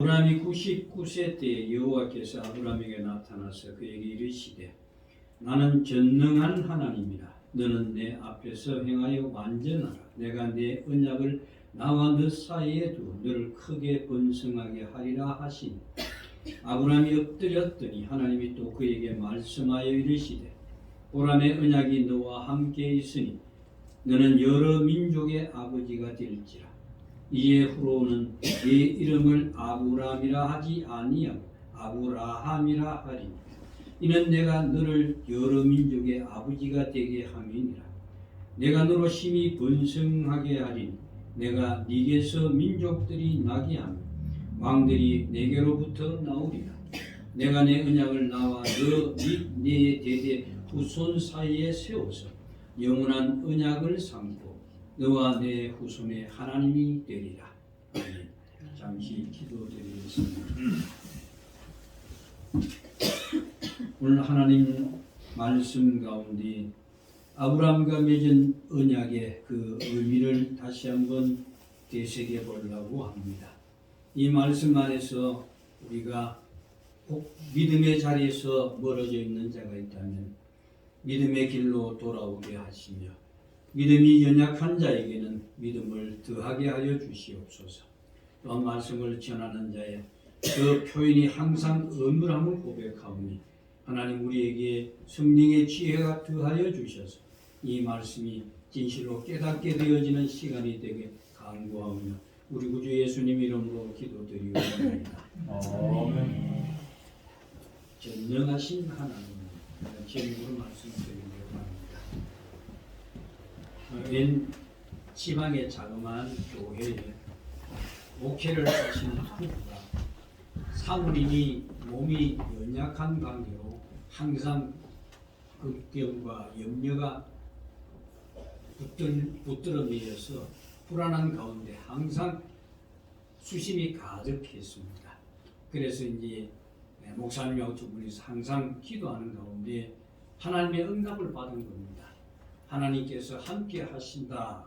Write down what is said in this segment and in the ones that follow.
아브라함이 99세 때 여호와께서 아브라함에게 나타나서 그에게 이르시되 나는 전능한 하나님이라. 너는 내 앞에서 행하여 완전하라. 내가 내 언약을 나와 너 사이에 두어 너를 크게 번성하게 하리라 하시니 아브라함이 엎드렸더니 하나님이 또 그에게 말씀하여 이르시되 보라 내 언약이 너와 함께 있으니 너는 여러 민족의 아버지가 될지라. 이에 후로는 네 이름을 아브라함이라 하지 아니하고 아브라함이라 하리니 이는 내가 너를 여러 민족의 아버지가 되게 함이니라. 내가 너로 심히 번성하게 하리니 내가 네게서 민족들이 나게 하며 왕들이 내게로부터 나오리라. 내가 내 언약을 나와 너 및 네 대대 후손 사이에 세워서 영원한 언약을 삼고 너와 내 후손의 하나님이 되리라. 아멘. 잠시 기도드리겠습니다. 오늘 하나님 말씀 가운데 아브라함과 맺은 언약의 그 의미를 다시 한번 되새겨 보려고 합니다. 이 말씀 안에서 우리가 꼭 믿음의 자리에서 멀어져 있는 자가 있다면 믿음의 길로 돌아오게 하시며 믿음이 연약한 자에게는 믿음을 더하게 하여 주시옵소서. 또한 말씀을 전하는 자의 그 표현이 항상 어눌함을 고백하오니 하나님 우리에게 성령의 지혜가 더하여 주셔서 이 말씀이 진실로 깨닫게 되어지는 시간이 되게 간구하오며 우리 구주 예수님 이름으로 기도드리옵나이다. 아멘. 전능하신 하나님 제목으로 말씀드리려고 합니다. 웬 지방의 자그마한 교회에 목회를 하시는 부부가 사모님이 몸이 연약한 관계로 항상 걱정과 염려가 붙들어매여서 불안한 가운데 항상 수심이 가득했습니다. 그래서 이제 목사님하고 두 분이서 항상 기도하는 가운데 하나님의 응답을 받은 겁니다. 하나님께서 함께 하신다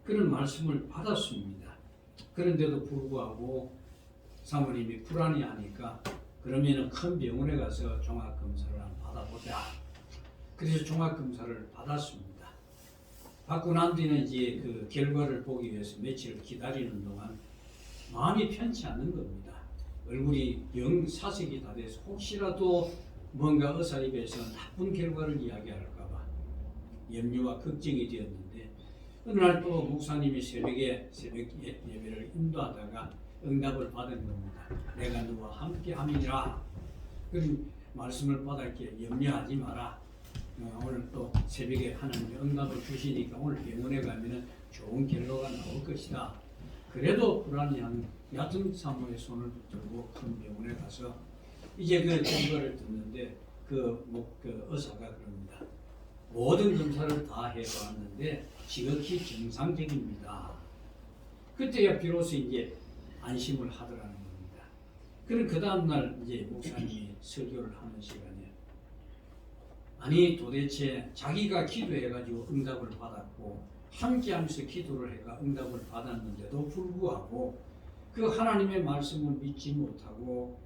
그런 말씀을 받았습니다. 그런데도 불구하고 사모님이 불안이 하니까 그러면은 큰 병원에 가서 종합검사를 받아보자. 그래서 종합검사를 받았습니다. 받고 난 뒤는 이제 그 결과를 보기 위해서 며칠 기다리는 동안 마음이 편치 않는 겁니다. 얼굴이 영 사색이 다 돼서 혹시라도 뭔가 의사 입에서 나쁜 결과를 이야기할까봐 염려와 걱정이 되었는데 어느 날 또 목사님이 새벽 예배를 인도하다가 응답을 받은 겁니다. 내가 너와 함께 함이니라. 그런 말씀을 받았기에 염려하지 마라. 오늘 또 새벽에 하나님이 응답을 주시니까 오늘 병원에 가면은 좋은 결과가 나올 것이다. 그래도 불안해하는 얕은 사모의 손을 붙들고 큰 병원에 가서 이제 그 결과를 듣는데 그 의사가 그럽니다. 모든 검사를 다 해봤는데 지극히 정상적입니다. 그때야 비로소 이제 안심을 하더라는 겁니다. 그럼 그 다음날 이제 목사님이 설교를 하는 시간에 아니 도대체 자기가 기도해가지고 응답을 받았고 함께하면서 기도를 해가 응답을 받았는데도 불구하고 그 하나님의 말씀을 믿지 못하고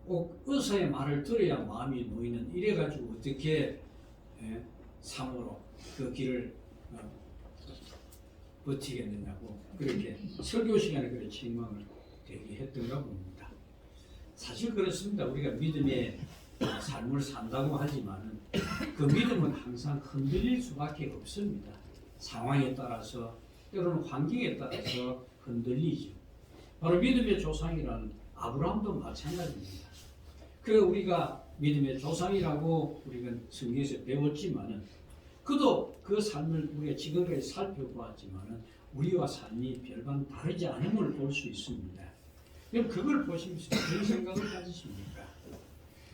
꼭 의사의 말을 들어야 마음이 놓이는 이래가지고 어떻게 삶으로 그 길을 버티겠느냐고 그렇게 설교 시간에 그렇게 책망을 되게 했던가 봅니다. 사실 그렇습니다. 우리가 믿음의 삶을 산다고 하지만은 그 믿음은 항상 흔들릴 수밖에 없습니다. 상황에 따라서 때로는 환경에 따라서 흔들리죠. 바로 믿음의 조상이라는 아브라함도 마찬가지입니다. 그 우리가 믿음의 조상이라고 우리가 성경에서 배웠지만은 그도 그 삶을 우리가 지금까지 살펴보았지만은 우리와 삶이 별반 다르지 않음을 볼 수 있습니다. 그럼 그걸 보시면서 어떤 생각을 가지십니까?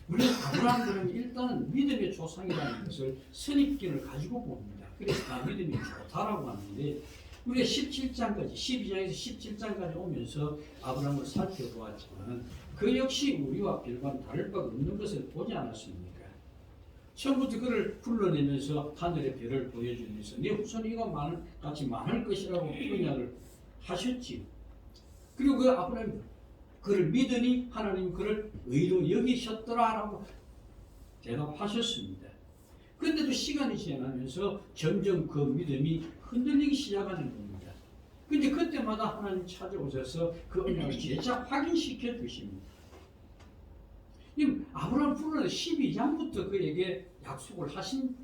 우리 아브라함들은 일단은 믿음의 조상이라는 것을 선입견을 가지고 봅니다. 그래서 다 믿음이 좋다라고 하는데 우리가 17장까지 12장에서 17장까지 오면서 아브라함을 살펴보았지만 그 역시 우리와 별반 다를 바가 없는 것을 보지 않았습니까? 처음부터 그를 불러내면서 하늘의 별을 보여주면서 네 후손이 이와 같이 많을 것이라고 언약을 하셨지요. 그리고 그 아브라함이 그를 믿으니 하나님 그를 의로 여기셨더라라고 대답하셨습니다. 그런데도 시간이 지나면서 점점 그 믿음이 흔들리기 시작하는 겁니다. 근데 그때마다 하나님 찾아오셔서 그 언약을 재차 확인시켜 주십니다. 아브라함 부르는 12장부터 그에게 약속을 하신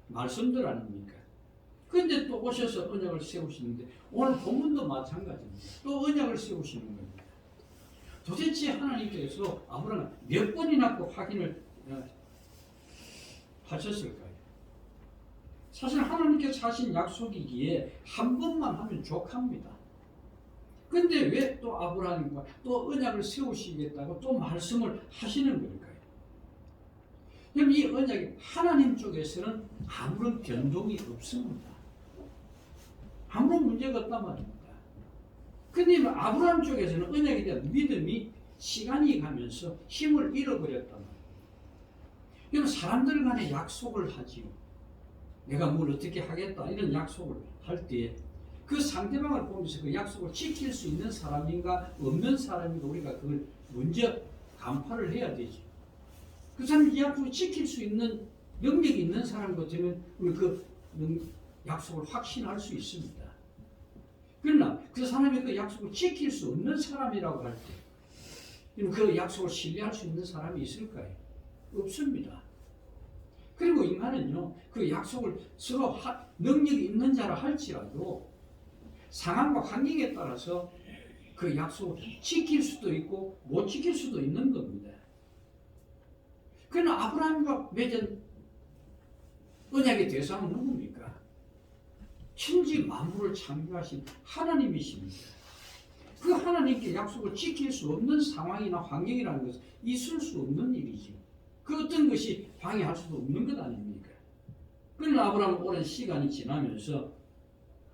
말씀들 아닙니까? 그런데 또 오셔서 언약을 세우시는데 오늘 본문도 마찬가지입니다. 또 언약을 세우시는 겁니다. 도대체 하나님께서 아브라함을 몇 번이나 그 확인을 하셨을까요? 사실 하나님께서 하신 약속이기에 한 번만 하면 족합니다. 그런데 왜 또 아브라함과 또 언약을 세우시겠다고 또 말씀을 하시는 걸까요? 그럼 이 언약이 하나님 쪽에서는 아무런 변동이 없습니다. 아무런 문제가 없단 말입니다. 그런데 아브라함 쪽에서는 언약에 대한 믿음이 시간이 가면서 힘을 잃어버렸단 말입니다. 이건 사람들 간에 약속을 하지요. 내가 뭘 어떻게 하겠다 이런 약속을 할 때 그 상대방을 보면서 그 약속을 지킬 수 있는 사람인가 없는 사람인가 우리가 그걸 먼저 간파를 해야 되죠. 그 사람이 이 약속을 지킬 수 있는 능력이 있는 사람 같으면 우리 그 약속을 확신할 수 있습니다. 그러나 그 사람이 그 약속을 지킬 수 없는 사람이라고 할 때 그 약속을 신뢰할 수 있는 사람이 있을까요? 없습니다. 그리고 인간은요, 그 약속을 서로 능력이 있는 자라 할지라도 상황과 환경에 따라서 그 약속을 지킬 수도 있고 못 지킬 수도 있는 겁니다. 그러나 아브라함과 맺은 언약의 대상은 누굽니까? 천지 만물을 창조하신 하나님이십니다. 그 하나님께 약속을 지킬 수 없는 상황이나 환경이라는 것은 있을 수 없는 일이죠. 그 어떤 것이 방해할 수도 없는 것 아닙니까? 그러나 아브라함은 오랜 시간이 지나면서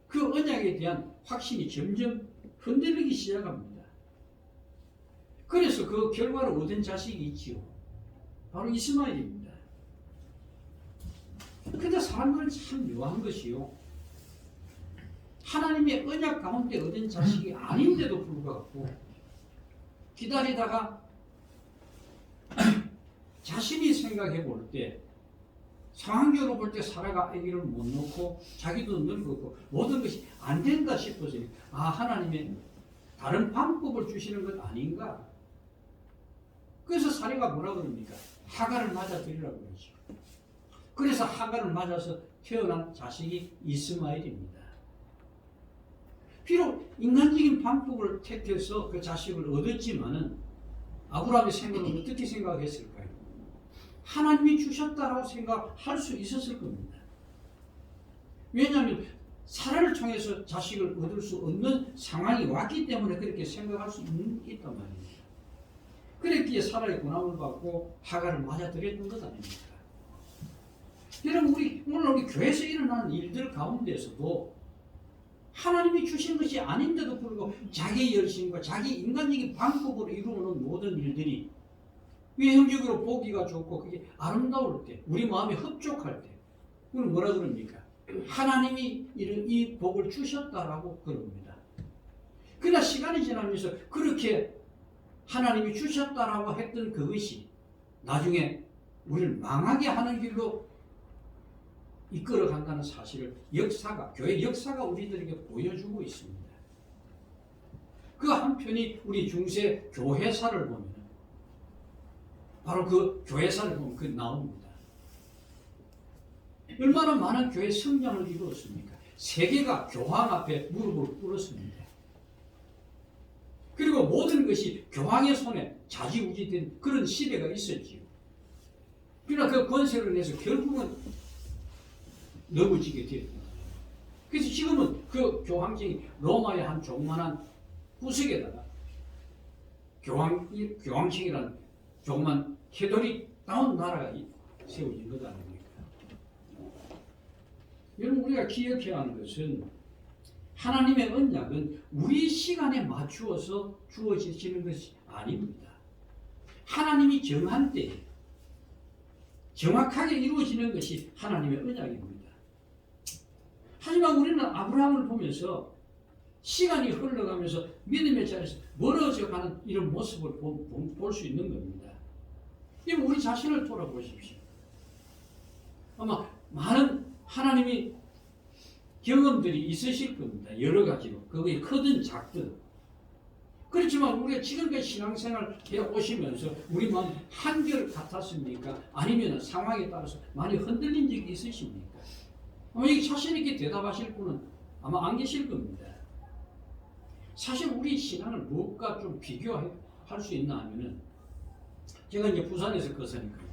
그 언약에 대한 확신이 점점 흔들리기 시작합니다. 그래서 그 결과로 얻은 자식이 있지요. 바로 이스마엘입니다. 그런데 사람들은 참 묘한 것이요. 하나님의 언약 가운데 얻은 자식이 아닌데도 불구하고 기다리다가 자신이 생각해 볼 때 상황적으로 볼 때 사라가 아기를 못 놓고 자기도 늙었고 모든 것이 안 된다 싶어서 하나님의 다른 방법을 주시는 것 아닌가? 그래서 사라가 뭐라 그럽니까? 하갈을 맞아들이라고 그러죠. 그래서 하갈을 맞아서 태어난 자식이 이스마엘입니다. 비록 인간적인 방법을 택해서 그 자식을 얻었지만은 아브라함의 생각은 어떻게 생각했을까요? 하나님이 주셨다라고 생각할 수 있었을 겁니다. 왜냐하면 사라를 통해서 자식을 얻을 수 없는 상황이 왔기 때문에 그렇게 생각할 수 있단 말입니다. 그랬기에 사라의 고난을 받고 하갈을 맞아들였던 것 아닙니까? 여러분, 오늘 우리 교회에서 일어나는 일들 가운데서도 하나님이 주신 것이 아닌데도 불구하고 자기 열심과 자기 인간적인 방법으로 이루어놓은 모든 일들이 외형적으로 보기가 좋고 그게 아름다울 때, 우리 마음에 흡족할 때, 그걸 뭐라 그럽니까? 하나님이 이 복을 주셨다라고 그럽니다. 그러나 시간이 지나면서 그렇게 하나님이 주셨다라고 했던 그것이 나중에 우리를 망하게 하는 길로 이끌어 간다는 사실을 교회 역사가 우리들에게 보여주고 있습니다. 그 한편이 우리 중세 교회사를 보면 바로 그 교회사를 보면 그 나옵니다. 얼마나 많은 교회 성장을 이루었습니까? 세계가 교황 앞에 무릎을 꿇었습니다. 그리고 모든 것이 교황의 손에 좌지우지된 그런 시대가 있었지요. 그러나 그 권세를 내서 결국은 넘어지게 되었습니다. 그래서 지금은 그 교황청이 로마의 한 조그만한 구석에다가 교황청이라는 조그만 캐톨릭다운 나라가 세워진 것 아닙니까? 여러분, 우리가 기억해야 하는 것은 하나님의 언약은 우리 시간에 맞추어서 주어지는 것이 아닙니다. 하나님이 정한 때에 정확하게 이루어지는 것이 하나님의 언약입니다. 하지만 우리는 아브라함을 보면서 시간이 흘러가면서 믿음의 자리에서 멀어져가는 이런 모습을 볼 수 있는 겁니다. 우리 자신을 돌아보십시오. 아마 많은 하나님이 경험들이 있으실 겁니다. 여러 가지로. 그게 크든 작든. 그렇지만 우리가 지금까지 신앙생활 해오시면서 우리 마음 한결 같았습니까? 아니면 상황에 따라서 많이 흔들린 적이 있으십니까? 아마 이게 자신 있게 대답하실 분은 아마 안 계실 겁니다. 사실 우리 신앙을 무엇과 좀 비교할 수 있나 하면은, 제가 이제 부산에서 거사니까요.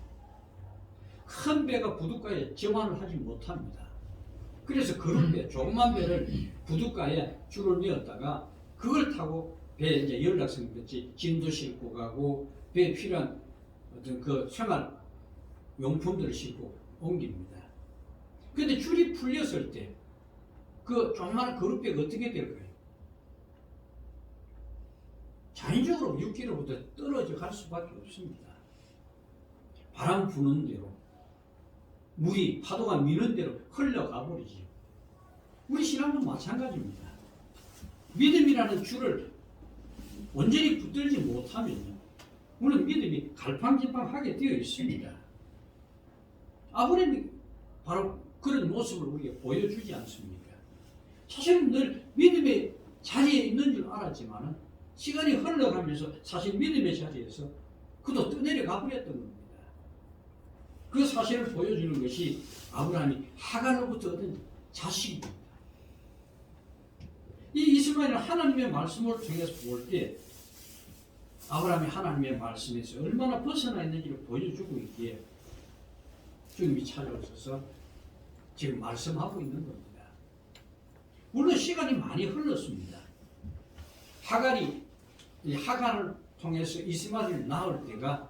큰 배가 부둣가에 저만을 하지 못합니다. 그래서 그룹배, 조그만 배를 부둣가에 줄을 내었다가 그걸 타고 배에 이제 연락선 같이 짐도 싣고 가고 배에 필요한 어떤 그 생활 용품들을 싣고 옮깁니다. 근데 줄이 풀렸을 때 그 조그만 그룹배가 어떻게 될까요? 자연적으로 6km부터 떨어져 갈 수밖에 없습니다. 바람 부는 대로, 물이 파도가 미는 대로 흘러가 버리지. 우리 신앙도 마찬가지입니다. 믿음이라는 줄을 완전히 붙들지 못하면 물론 믿음이 갈팡질팡하게 되어 있습니다. 아브라함이 바로 그런 모습을 우리에게 보여주지 않습니까? 사실은 늘 믿음의 자리에 있는 줄 알았지만 시간이 흘러가면서 사실 믿음의 자리에서 그도 떠내려가 버렸던 겁니다. 그 사실을 보여주는 것이 아브라함이 하갈로부터 얻은 자식입니다. 이 이스마엘은 하나님의 말씀을 통해서 볼 때 아브라함이 하나님의 말씀에서 얼마나 벗어나 있는지를 보여주고 있기에 주님이 찾아오셔서 지금 말씀하고 있는 겁니다. 물론 시간이 많이 흘렀습니다. 하갈을 통해서 이스마엘을 낳을 때가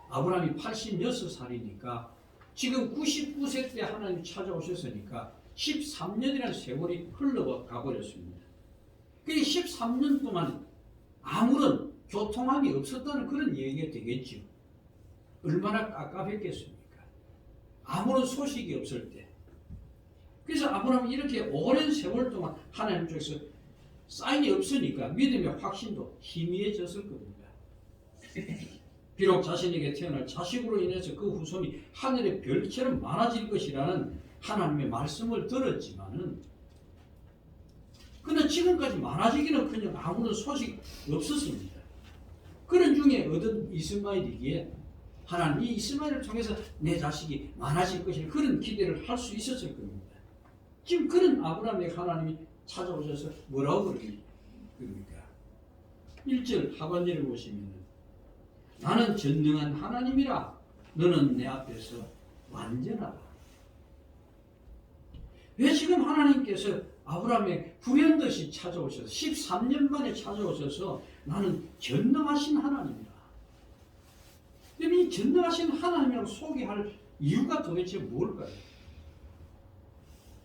아브라함이 86살이니까 지금 99세 때 하나님이 찾아오셨으니까 13년이라는 세월이 흘러가 버렸습니다. 그 13년 동안 아무런 교통함이 없었다는 그런 얘기가 되겠죠. 얼마나 깝깝했겠습니까? 아무런 소식이 없을 때. 그래서 아브라함이 이렇게 오랜 세월 동안 하나님 쪽에서 사인이 없으니까 믿음의 확신도 희미해졌을 겁니다. 비록 자신에게 태어날 자식으로 인해서 그 후손이 하늘의 별처럼 많아질 것이라는 하나님의 말씀을 들었지만은, 그러나 지금까지 많아지기는커녕 아무런 소식이 없었습니다. 그런 중에 얻은 이스마엘이기에 하나님 이 이스마엘을 통해서 내 자식이 많아질 것이라는 그런 기대를 할 수 있었을 겁니다. 지금 그런 아브라함에게 하나님이 찾아오셔서 뭐라고 그럽니까? 1절 하반절에 보시면 나는 전능한 하나님이라 너는 내 앞에서 완전하다. 왜 지금 하나님께서 아브라함의 불현듯이 찾아오셔서 13년 만에 찾아오셔서 나는 전능하신 하나님이다. 이 전능하신 하나님이라고 소개할 이유가 도대체 뭘까요?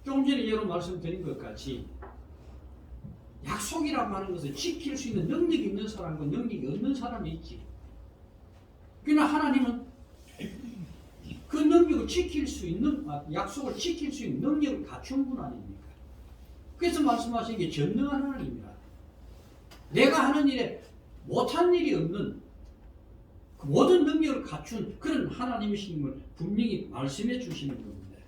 조금 전에 여러분 말씀드린 것 같이 약속이라고 하는 것을 지킬 수 있는 능력이 있는 사람과 능력이 없는 사람이 있지. 그러나 하나님은 그 능력을 지킬 수 있는, 약속을 지킬 수 있는 능력을 갖춘 분 아닙니까? 그래서 말씀하신 게 전능한 하나님이라. 내가 하는 일에 못한 일이 없는 그 모든 능력을 갖춘 그런 하나님이심을 분명히 말씀해 주시는 겁니다.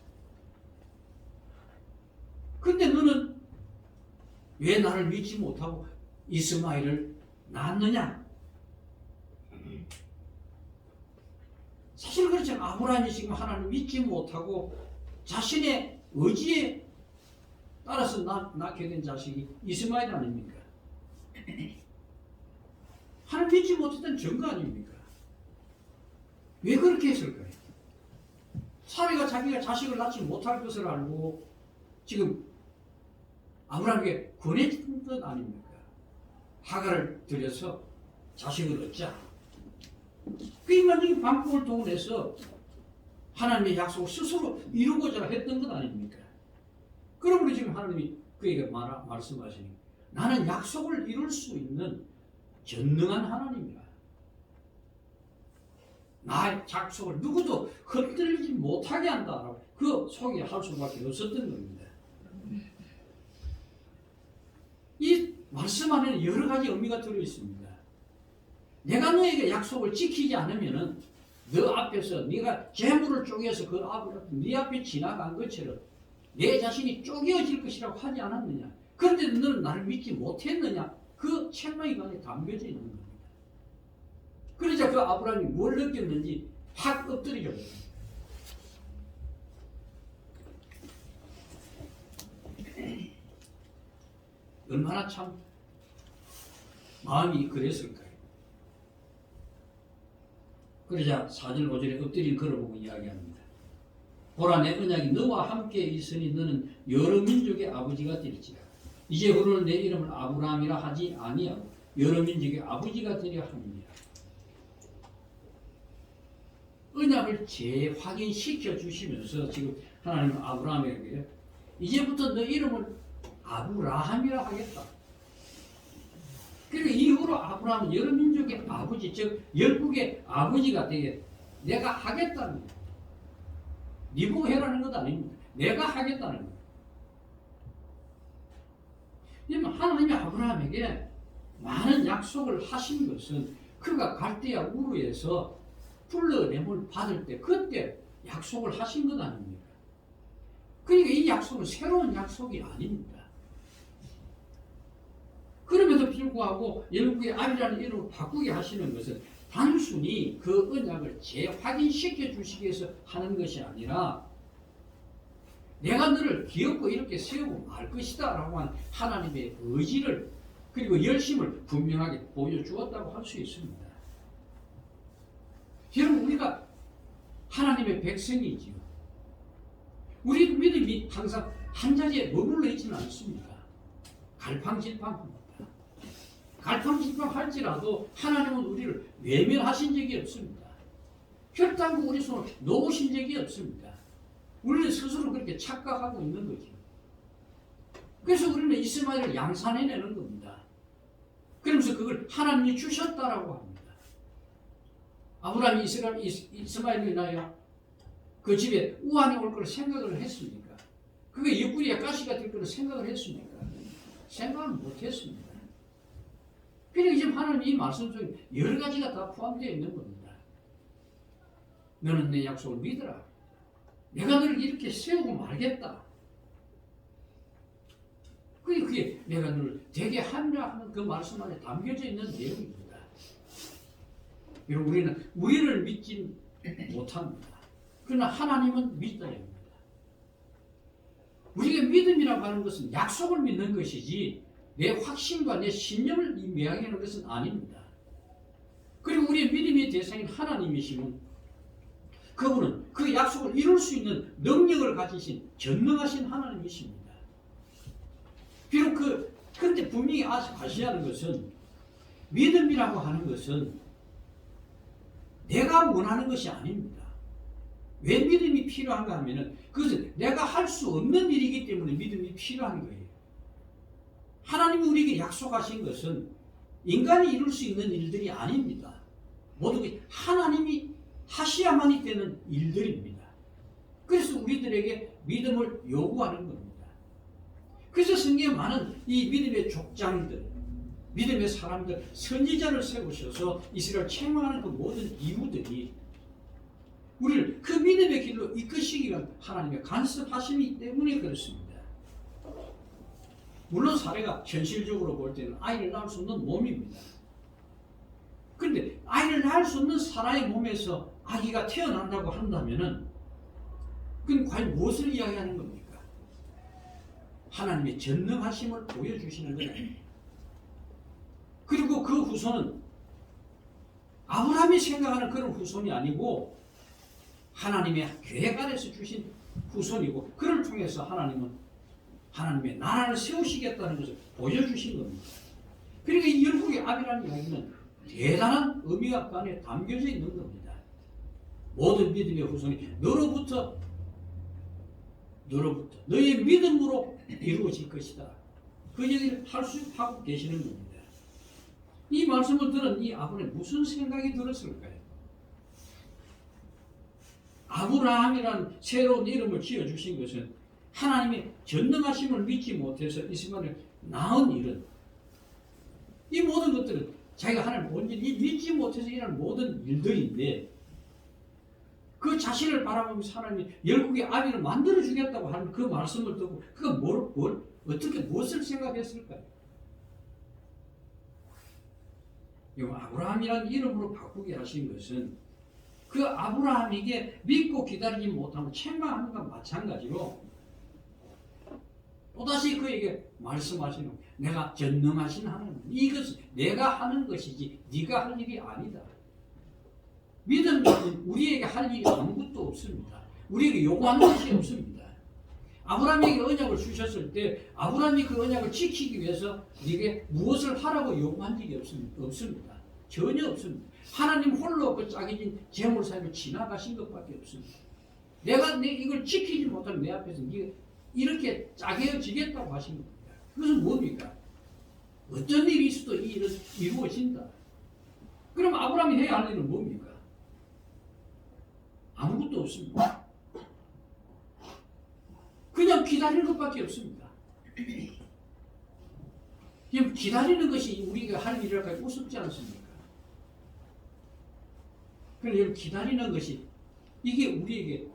근데 너는 왜 나를 믿지 못하고 이스마엘을 낳았느냐? 사실 그렇지 않아요. 아브라함이 지금 하나님을 믿지 못하고 자신의 의지에 따라서 낳게 된 자식이 이스마엘 아닙니까? 하나님 믿지 못했던 증거 아닙니까? 왜 그렇게 했을까요? 사례가 자기가 자식을 낳지 못할 것을 알고 지금 아브라함에게 권해준 것 아닙니까? 하갈을 들여서 자식을 얻자. 그 인간적인 방법을 동원해서 하나님의 약속을 스스로 이루고자 했던 것 아닙니까? 그러므로 지금 하나님이 그에게 말씀하시니 나는 약속을 이룰 수 있는 전능한 하나님이다. 나의 약속을 누구도 흔들리지 못하게 한다라고 그 소개할 수밖에 없었던 겁니다. 이 말씀 안에는 여러 가지 의미가 들어 있습니다. 내가 너에게 약속을 지키지 않으면은 너 앞에서 네가 재물을 쪼개서 네 앞에 지나간 것처럼 내 자신이 쪼개어질 것이라고 하지 않았느냐? 그런데 너는 나를 믿지 못했느냐? 그 책망이 안에 담겨져 있는 겁니다. 그러자 그 아브라함이 뭘 느꼈는지 확 엎드리려 그래요. 얼마나 참 마음이 그랬을까요? 그러자 4절 5절에 엎드린 걸어보고 이야기합니다. 보라 내 언약이 너와 함께 있으니 너는 여러 민족의 아버지가 되리지라. 이제 후로는 내 이름을 아브라함이라 하지 아니하고 여러 민족의 아버지가 되려 함이니라. 언약을 재확인시켜 주시면서 지금 하나님은 아브라함에게 이제부터 너 이름을 아브라함이라 하겠다. 그리고 이후로 아브라함은 여러 민족의 아버지, 즉 열국의 아버지가 되게 내가 하겠다는 거예요. 네 보고 해라는 것 아닙니다. 내가 하겠다는 거예요. 하나님이 아브라함에게 많은 약속을 하신 것은 그가 갈대아 우르에서 불러냄을 받을 때 그때 약속을 하신 것 아닙니까? 그러니까 이 약속은 새로운 약속이 아닙니다. 그럼에도 불구하고 열국의 아비라는 이름을 바꾸게 하시는 것은 단순히 그 언약을 재확인시켜 주시기 위해서 하는 것이 아니라 내가 너를 기업고 이렇게 세우고 말 것이다 라고 한 하나님의 의지를 그리고 열심을 분명하게 보여주었다고 할 수 있습니다. 여러분 우리가 하나님의 백성이지요. 우리 믿음이 항상 한 자리에 머물러 있지는 않습니다. 갈팡질팡합니다. 갈팡질팡할지라도 하나님은 우리를 외면하신 적이 없습니다. 결단코 우리 손을 놓으신 적이 없습니다. 우리는 스스로 그렇게 착각하고 있는 거죠. 그래서 우리는 이스마엘을 양산해내는 겁니다. 그러면서 그걸 하나님이 주셨다라고 합니다. 아브라함이 이스마엘로 인하여 그 집에 우환이 올 거를 생각을 했습니까? 그게 옆구리에 가시가 될 거를 생각을 했습니까? 생각을 못했습니다. 그러니까 지금 하나님 이 말씀 속에 여러 가지가 다 포함되어 있는 겁니다. 너는 내 약속을 믿어라. 내가 너를 이렇게 세우고 말겠다. 그게 내가 너를 되게 하리라 하는 그 말씀 안에 담겨져 있는 내용입니다. 여러분 우리를 믿지 못합니다. 그러나 하나님은 믿어야 합니다. 우리가 믿음이라고 하는 것은 약속을 믿는 것이지 내 확신과 내 신념을 이야기하는 것은 아닙니다. 그리고 우리의 믿음의 대상인 하나님이시면 그분은 그 약속을 이룰 수 있는 능력을 가지신 전능하신 하나님이십니다. 비록 그런데 분명히 아셔야 하는 것은 믿음이라고 하는 것은 내가 원하는 것이 아닙니다. 왜 믿음이 필요한가 하면은 그것은 내가 할 수 없는 일이기 때문에 믿음이 필요한 거예요. 하나님이 우리에게 약속하신 것은 인간이 이룰 수 있는 일들이 아닙니다. 모두 하나님이 하셔야만이 되는 일들입니다. 그래서 우리들에게 믿음을 요구하는 겁니다. 그래서 성경에 많은 이 믿음의 족장들, 믿음의 사람들, 선지자를 세우셔서 이스라엘 책망하는 그 모든 이유들이 우리를 그 믿음의 길로 이끄시기 위한 하나님의 간섭하심이기 때문에 그렇습니다. 물론 사례가 현실적으로 볼 때는 아이를 낳을 수 없는 몸입니다. 그런데 아이를 낳을 수 없는 사람의 몸에서 아기가 태어난다고 한다면은 그건 과연 무엇을 이야기하는 겁니까? 하나님의 전능하심을 보여주시는 거예요. 그리고 그 후손은 아브라함이 생각하는 그런 후손이 아니고 하나님의 계획 안에서 주신 후손이고 그를 통해서 하나님은 하나님의 나라를 세우시겠다는 것을 보여주신 겁니다. 그러니까 이 열국의 아비라는 이야기는 대단한 의미가 그 안에 담겨져 있는 겁니다. 모든 믿음의 후손이 너로부터 너의 믿음으로 이루어질 것이다. 그 얘기를 하고 계시는 겁니다. 이 말씀을 들은 이 아브라함이 무슨 생각이 들었을까요? 아브라함이라는 새로운 이름을 지어주신 것은 하나님의 전능하심을 믿지 못해서 이스마엘을 나은 일은 이 모든 것들은 자기가 하나님 온전히 믿지 못해서 일하는 모든 일들인데 그 자신을 바라보면서 하나님이 열국의 아비를 만들어 주겠다고 하는 그 말씀을 듣고 그가 어떻게 무엇을 생각했을까요? 아브라함이라는 이름으로 바꾸게 하신 것은 그 아브라함에게 믿고 기다리지 못하면 책망하는 것과 마찬가지로 또다시 그에게 말씀하시는 내가 전능하신 하나님 이것은 내가 하는 것이지 네가 할 일이 아니다. 믿음은 우리에게 할 일이 아무것도 없습니다. 우리에게 요구하는 것이 없습니다. 아브라함에게 언약을 주셨을 때 아브라함이 그 언약을 지키기 위해서 네게 무엇을 하라고 요구한 적이 없습니다. 전혀 없습니다. 하나님 홀로 그 짜겨진 재물 삶을 지나가신 것밖에 없습니다. 내가 이걸 지키지 못하면 내 앞에서 네가 이렇게 짜게어지겠다고 하신 겁니다. 그것은 뭡니까? 어떤 일이 있어도 이 일은 이루어진다. 그럼 아브라함이 해야 할 일은 뭡니까? 아무것도 없습니다. 그냥 기다리는 것밖에 없습니다. 기다리는 것이 우리가 할 일이라고 우습지 않습니까? 그래서 기다리는 것이 이게 우리에게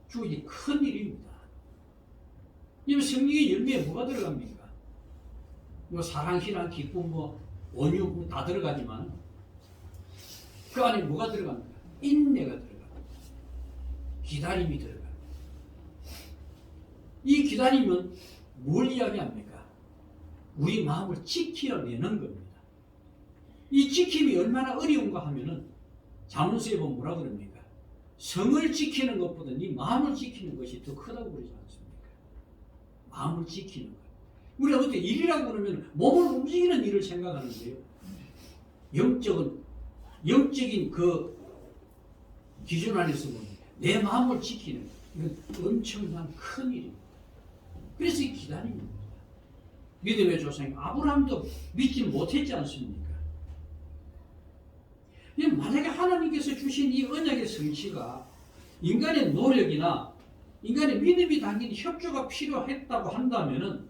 주어진 큰 일입니다. 성령의 열매에 뭐가 들어갑니까? 사랑, 희랑, 기쁨, 온유 다 들어가지만 그 안에 뭐가 들어갑니까? 인내가 들어갑니다. 기다림이 들어갑니다. 이 기다림은 뭘 이야기합니까? 우리 마음을 지켜내는 겁니다. 이 지킴이 얼마나 어려운가 하면은 잠언서에 보면 뭐라 그럽니까? 성을 지키는 것보다 네 마음을 지키는 것이 더 크다고 그러지 않습니까? 마음을 지키는 것. 우리가 어떻게 일이라고 그러면 몸을 움직이는 일을 생각하는데요. 영적인 그 기준 안에서 보면 내 마음을 지키는 것. 이건 엄청난 큰 일입니다. 그래서 이 기다림입니다. 믿음의 조상 아브라함도 믿지 못했지 않습니까? 만약에 하나님께서 주신 이 언약의 성취가 인간의 노력이나 인간의 믿음이 담긴 협조가 필요했다고 한다면은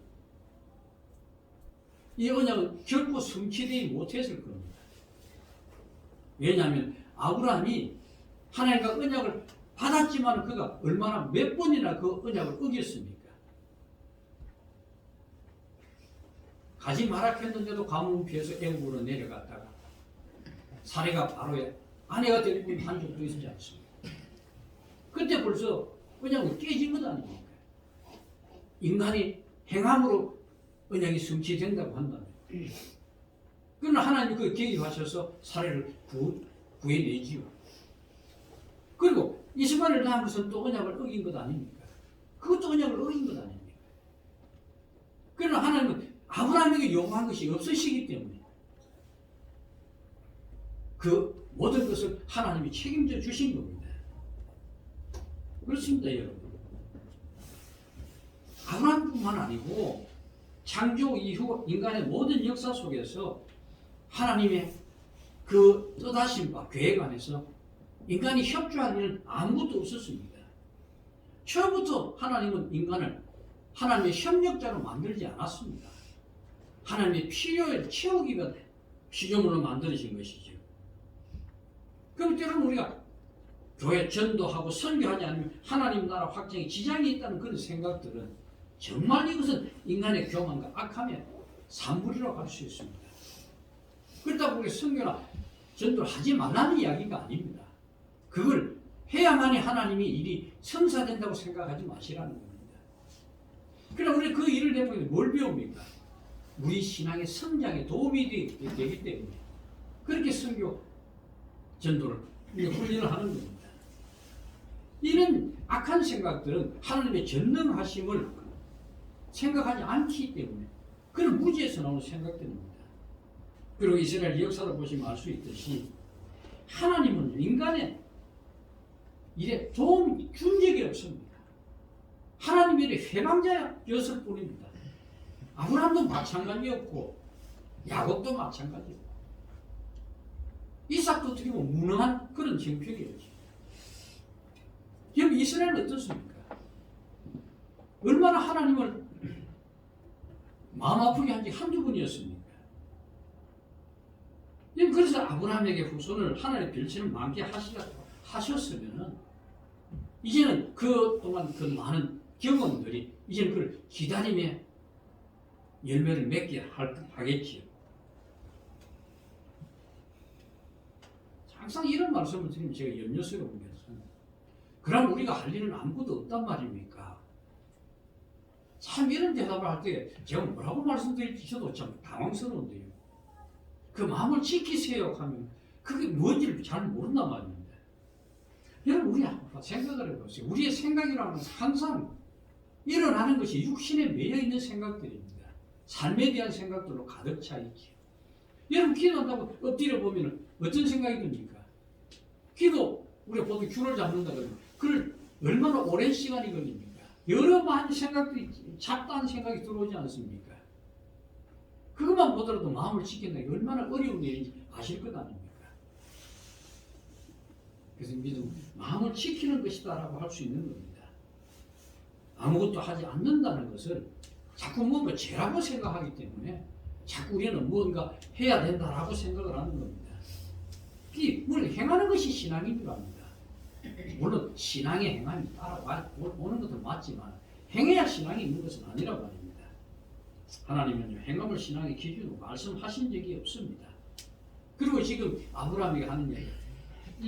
이 언약은 결코 성취되지 못했을 겁니다. 왜냐하면 아브라함이 하나님과 언약을 받았지만 그가 얼마나 몇 번이나 그 언약을 어겼습니까? 가지 마라 했는데도 가뭄 피해서 애굽으로 내려갔다가 사례가 바로에 아내가 데리고 한 적도 있지 않습니까? 그때 벌써 언약이 깨진 것 아닙니까? 인간이 행함으로 언약이 성취된다고 한다면 그러나 하나님이 그 개입하셔서 사례를 구해내지요. 그리고 이스마엘을 낳은 것은 또 언약을 어긴 것 아닙니까? 그것도 언약을 어긴 것 아닙니까? 그러나 하나님은 아브라함에게 요구한 것이 없으시기 때문에 그 모든 것을 하나님이 책임져 주신 겁니다. 그렇습니다, 여러분. 아브라함뿐만 아니고 창조 이후 인간의 모든 역사 속에서 하나님의 그 뜻하심과 계획 안에서 인간이 협조할 일은 아무것도 없었습니다. 처음부터 하나님은 인간을 하나님의 협력자로 만들지 않았습니다. 하나님의 필요를 채우기 위한 피조물로 만들어진 것이죠. 그럼 때로는 우리가 교회 전도하고 선교하지 않으면 하나님 나라 확장에 지장이 있다는 그런 생각들은 정말 이것은 인간의 교만과 악함의 산물이라고 할 수 있습니다. 그렇다고 우리 선교나 전도를 하지 말라는 이야기가 아닙니다. 그걸 해야만이 하나님이 일이 성사된다고 생각하지 마시라는 겁니다. 그러나 우리 그 일을 해보면 뭘 배웁니까? 우리 신앙의 성장에 도움이 되기 때문에 그렇게 선교 전도를 훈련을 하는 겁니다. 이런 악한 생각들은 하나님의 전능하심을 생각하지 않기 때문에 그런 무지에서 나오는 생각들입니다. 그리고 이스라엘 역사를 보시면 알 수 있듯이 하나님은 인간의 일에 도움을 준 적이 없습니다. 하나님의 일에 회방자였을 뿐입니다. 아브라함도 마찬가지였고 야곱도 마찬가지였고 이삭도 어떻게 보면 무능한 그런 형편이었죠. 지금 이스라엘은 어떻습니까? 얼마나 하나님을 마음 아프게 한 지 한두 번이었습니까? 그래서 아브라함에게 후손을 하나님의 별처럼 많게 하셨으면은 이제는 그동안 그 많은 경험들이 이제는 그걸 기다림에 열매를 맺게 하겠지요. 항상 이런 말씀을 드리면 제가 염려스러운 것은 그럼 우리가 할 일은 아무것도 없단 말입니까? 참 이런 대답을 할 때 제가 뭐라고 말씀드릴지 저도 참 당황스러운데요. 그 마음을 지키세요 하면 그게 뭔지를 잘 모른단 말입니다. 여러분 우리 한번 생각을 해보세요. 우리의 생각이라는 것은 항상 일어나는 것이 육신에 매여 있는 생각들입니다. 삶에 대한 생각들로 가득 차 있죠. 여러분 기도한다고 엎드려 보면 어떤 생각이 듭니까? 기도 우리가 보통 귤을 잡는다 그러면 그걸 얼마나 오랜 시간이 걸립니까? 여러 많은 생각들이 잡다한 생각이 들어오지 않습니까? 그것만 보더라도 마음을 지킨다 게 얼마나 어려운 일인지 아실 것 아닙니까? 그래서 믿음 마음을 지키는 것이다라고 할 수 있는 겁니다. 아무것도 하지 않는다는 것을 자꾸 뭔가 죄라고 생각하기 때문에 자꾸 우리는 뭔가 해야 된다라고 생각을 하는 겁니다. 물론 행하는 것이 신앙인 줄 압니다. 물론 신앙의 행함이 따라오는 것도 맞지만 행해야 신앙이 있는 것은 아니라고 말입니다. 하나님은 행함을 신앙의 기준으로 말씀하신 적이 없습니다. 그리고 지금 아브라함에게 하는 얘기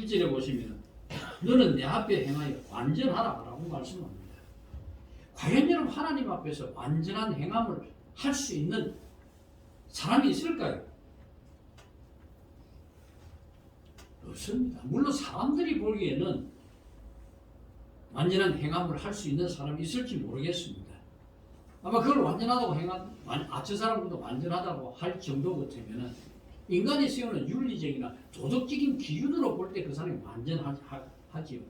1절에 보시면 너는 내 앞에 행하여 완전하라고 말씀합니다. 과연 여러분 하나님 앞에서 완전한 행함을 할 수 있는 사람이 있을까요? 없습니다. 물론 사람들이 보기에는 완전한 행함을 할 수 있는 사람이 있을지 모르겠습니다. 아마 그걸 완전하다고 저 사람보다 완전하다고 할 정도 같으면 인간이 세우는 윤리적이나 도덕적인 기준으로 볼 때 그 사람이 완전하지요.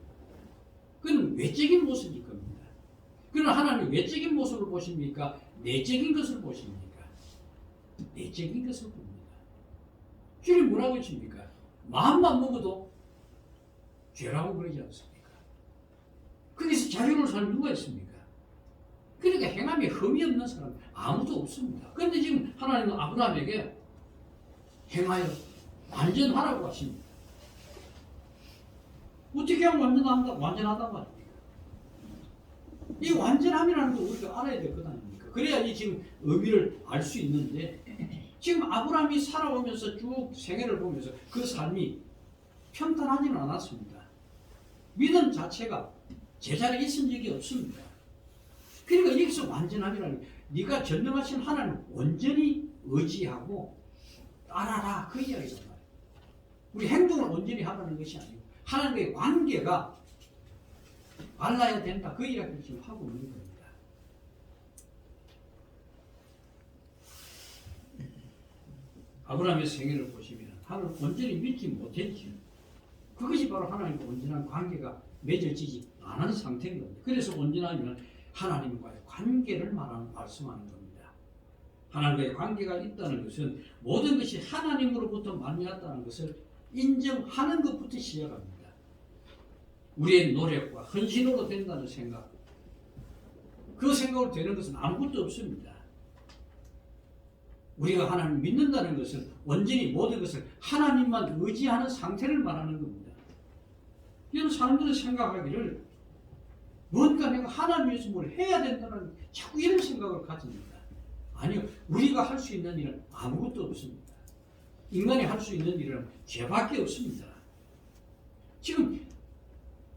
그건 외적인 모습일 겁니다. 그러나 하나님은 외적인 모습을 보십니까? 내적인 것을 보십니까? 내적인 것을 봅니다. 주님 뭐라고 하십니까? 마음만 먹어도 죄라고 그러지 않습니까? 거기서 자유로운 사람이 누가 있습니까? 그러니까 행함에 흠이 없는 사람 아무도 없습니다. 그런데 지금 하나님은 아브라함에게 행하여 완전하라고 하십니다. 어떻게 하면 완전하단 말입니까? 이 완전함이라는 거 우리가 알아야 될 것 아닙니까? 그래야지 지금 의미를 알 수 있는데 지금 아브라함이 살아오면서 쭉 생애를 보면서 그 삶이 평탄하지는 않았습니다. 믿음 자체가 제자리에 있은 적이 없습니다. 그러니까 여기서 완전함이라는 게 네가 전능하신 하나님을 온전히 의지하고 따라라 그 이야기란 말이에요. 우리 행동을 온전히 하라는 것이 아니고 하나님과의 관계가 말라야 된다 그 이야기를 지금 하고 있는 겁니다. 아브라함의 생애를 보시면 하나님을 온전히 믿지 못했지요. 그것이 바로 하나님과 온전한 관계가 맺어지지 않은 상태인 겁니다. 그래서 온전하면 하나님과의 관계를 말씀하는 겁니다. 하나님과의 관계가 있다는 것은 모든 것이 하나님으로부터 말미암았다는 것을 인정하는 것부터 시작합니다. 우리의 노력과 헌신으로 된다는 생각, 그 생각으로 되는 것은 아무것도 없습니다. 우리가 하나님을 믿는다는 것은 온전히 모든 것을 하나님만 의지하는 상태를 말하는 겁니다. 이런 사람들은 생각하기를 뭔가 내가 하나님 위해서 뭘 해야 된다는 자꾸 이런 생각을 가집니다. 아니요. 우리가 할 수 있는 일은 아무것도 없습니다. 인간이 할 수 있는 일은 죄밖에 없습니다. 지금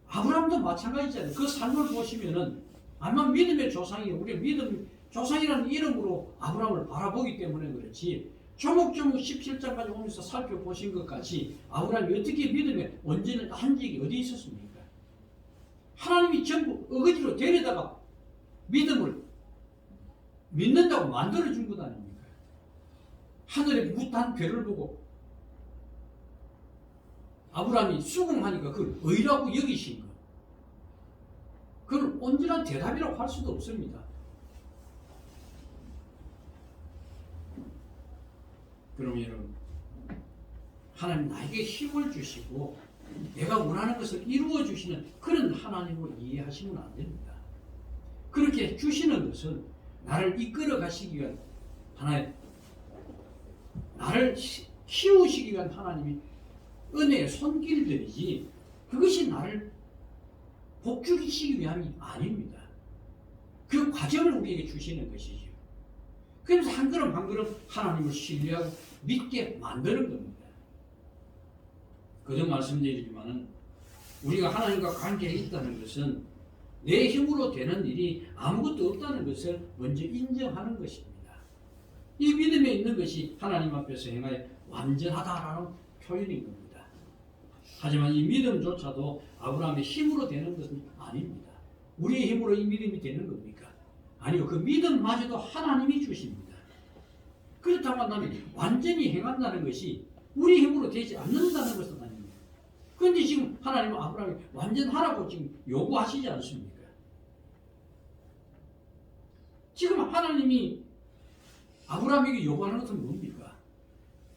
아브라함도 마찬가지잖아요. 그 삶을 보시면은 아마 믿음의 조상이에요. 우리 믿음 조상이라는 이름으로 아브라함을 바라보기 때문에 그렇지 조목조목 17장까지 오면서 살펴보신 것 같이 아브라함이 어떻게 믿음에 온전한 적이 어디 있었습니까? 하나님이 전부 어거지로 데려다가 믿음을 믿는다고 만들어준 것 아닙니까? 하늘에 무탄 별을 보고 아브라함이 수긍하니까 그걸 의라고 여기신 것. 그걸 온전한 대답이라고 할 수도 없습니다. 그럼 여러분, 하나님 나에게 힘을 주시고 내가 원하는 것을 이루어 주시는 그런 하나님으로 이해하시면 안 됩니다. 그렇게 주시는 것은 나를 이끌어 가시기 위한 하나의 나를 키우시기 위한 하나님이 은혜의 손길들이지 그것이 나를 복주시기 위함이 아닙니다. 그 과정을 우리에게 주시는 것이죠. 그래서 한 걸음 한 걸음 하나님을 신뢰하고 믿게 만드는 겁니다. 그전 말씀드리지만은 우리가 하나님과 관계에 있다는 것은 내 힘으로 되는 일이 아무것도 없다는 것을 먼저 인정하는 것입니다. 이 믿음에 있는 것이 하나님 앞에서 행하여 완전하다라는 표현인 겁니다. 하지만 이 믿음조차도 아브라함의 힘으로 되는 것은 아닙니다. 우리의 힘으로 이 믿음이 되는 겁니까? 아니요. 그 믿음마저도 하나님이 주십니다. 그렇다고 한다면 완전히 행한다는 것이 우리 힘으로 되지 않는다는 것은 아닙니다. 그런데 지금 하나님은 아브라함이 완전하라고 지금 요구하시지 않습니까? 지금 하나님이 아브라함에게 요구하는 것은 뭡니까?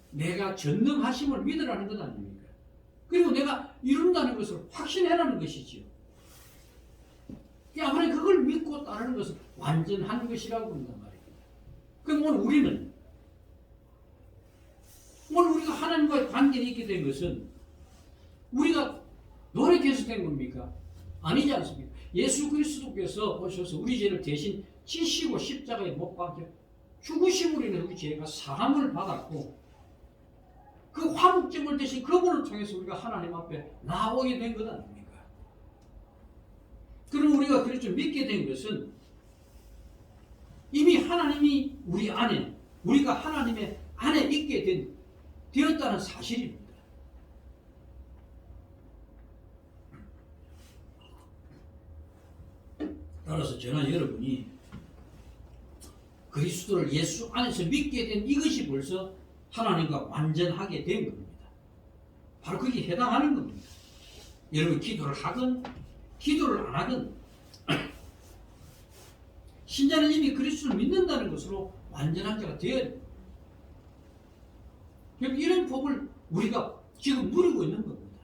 내가 전능하심을 믿으라는 것 아닙니까? 그리고 내가 이룬다는 것을 확신해라는 것이지요. 아브라함이 그걸 믿고 따르는 것은 완전한 것이라고 그런단 말입니다. 그럼 오늘 우리가 하나님과의 관계에 있게 된 것은 우리가 노력해서 된 겁니까? 아니지 않습니까? 예수 그리스도께서 오셔서 우리 죄를 대신 지시고 십자가에 못 박혀 죽으심으로 인해서 우리 죄가 사함을 받았고 그 화목제물 대신 그분을 통해서 우리가 하나님 앞에 나오게 된 것 아닙니까? 그럼 우리가 그렇게 믿게 된 것은 이미 하나님이 우리 안에 우리가 하나님의 안에 있게 되었다는 사실입니다. 따라서 저는 여러분이 그리스도를 예수 안에서 믿게 된 이것이 벌써 하나님과 완전하게 된 겁니다. 바로 거기에 해당하는 겁니다. 여러분 기도를 하든 기도를 안 하든 신자는 이미 그리스도를 믿는다는 것으로 완전한 자가 되어야 됩니다. 이런 복을 우리가 지금 누리고 있는 겁니다.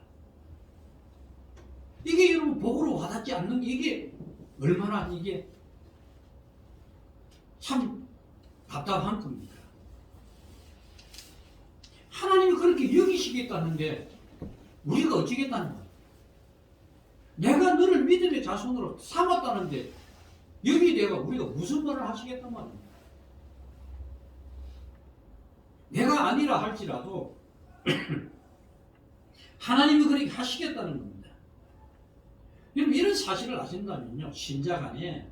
이게 여러분 복으로 와닿지 않는 게 이게 얼마나 이게 참 답답한 겁니까? 하나님이 그렇게 여기시겠다는데 우리가 어찌겠다는 거예요? 내가 너를 믿음의 자손으로 삼았다는데 여기 내가 우리가 무슨 말을 하시겠단 말입니까? 내가 아니라 할지라도 하나님이 그렇게 하시겠다는 겁니다. 여러분 이런 사실을 아신다면요, 신자 간에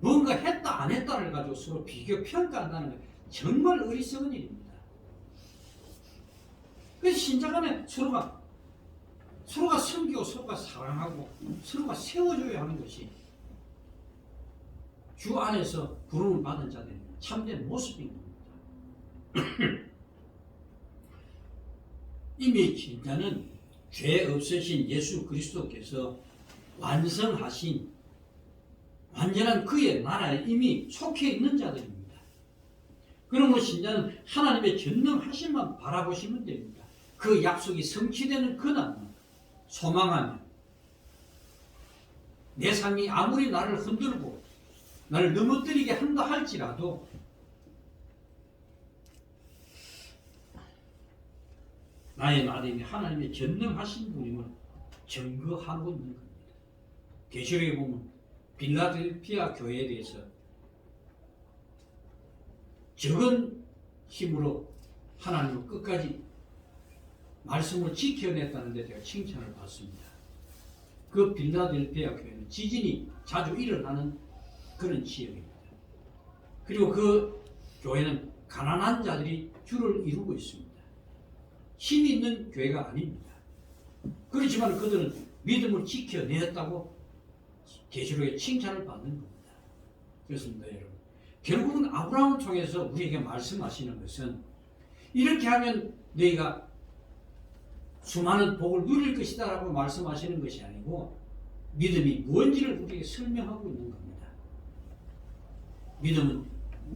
뭔가 했다 안 했다를 가지고 서로 비교 평가한다는 건 정말 어리석은 일입니다. 그래서 신자 간에 서로가 섬기고 서로가 사랑하고 서로가 세워줘야 하는 것이 주 안에서 부름을 받은 자들의 참된 모습인 겁니다. 이미 신자는 죄 없으신 예수 그리스도께서 완성하신 완전한 그의 나라에 이미 속해 있는 자들입니다. 그러므로 신자는 하나님의 전능하심만 바라보시면 됩니다. 그 약속이 성취되는 그날만 소망하며 내 삶이 아무리 나를 흔들고 나를 넘어뜨리게 한다 할지라도 나의 마음이 하나님의 전능하신 분임을 증거하고 있는 겁니다. 계시록에 보면 빌라델피아 교회에 대해서 적은 힘으로 하나님은 끝까지 말씀을 지켜냈다는 데 제가 칭찬을 받습니다. 그 빌라델피아 교회는 지진이 자주 일어나는 그런 지역입니다. 그리고 그 교회는 가난한 자들이 주를 이루고 있습니다. 힘이 있는 교회가 아닙니다. 그렇지만 그들은 믿음을 지켜내었다고 계시록에 칭찬을 받는 겁니다. 그렇습니다, 여러분. 결국은 아브라함을 통해서 우리에게 말씀하시는 것은 이렇게 하면 너희가 수많은 복을 누릴 것이다 라고 말씀하시는 것이 아니고 믿음이 무엇인지를 우리에게 설명하고 있는 겁니다. 믿음은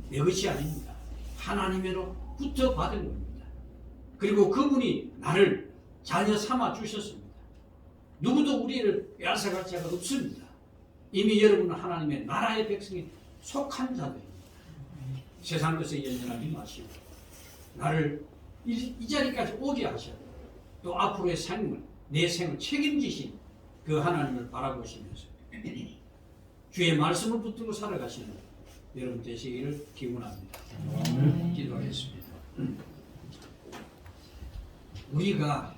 내 것이 아닙니다. 하나님으로부터 받은 겁니다. 그리고 그분이 나를 자녀 삼아 주셨습니다. 누구도 우리를 빼앗아갈 자가 없습니다. 이미 여러분은 하나님의 나라의 백성이 속한 자들입니다. 세상 것에 연연하지 마시고 나를 이 자리까지 오게 하셔 또 앞으로의 삶을 내 생을 책임지신 그 하나님을 바라보시면서 주의 말씀을 붙들고 살아가시는 여러분 되시기를 기원합니다. 기도하겠습니다. 우리가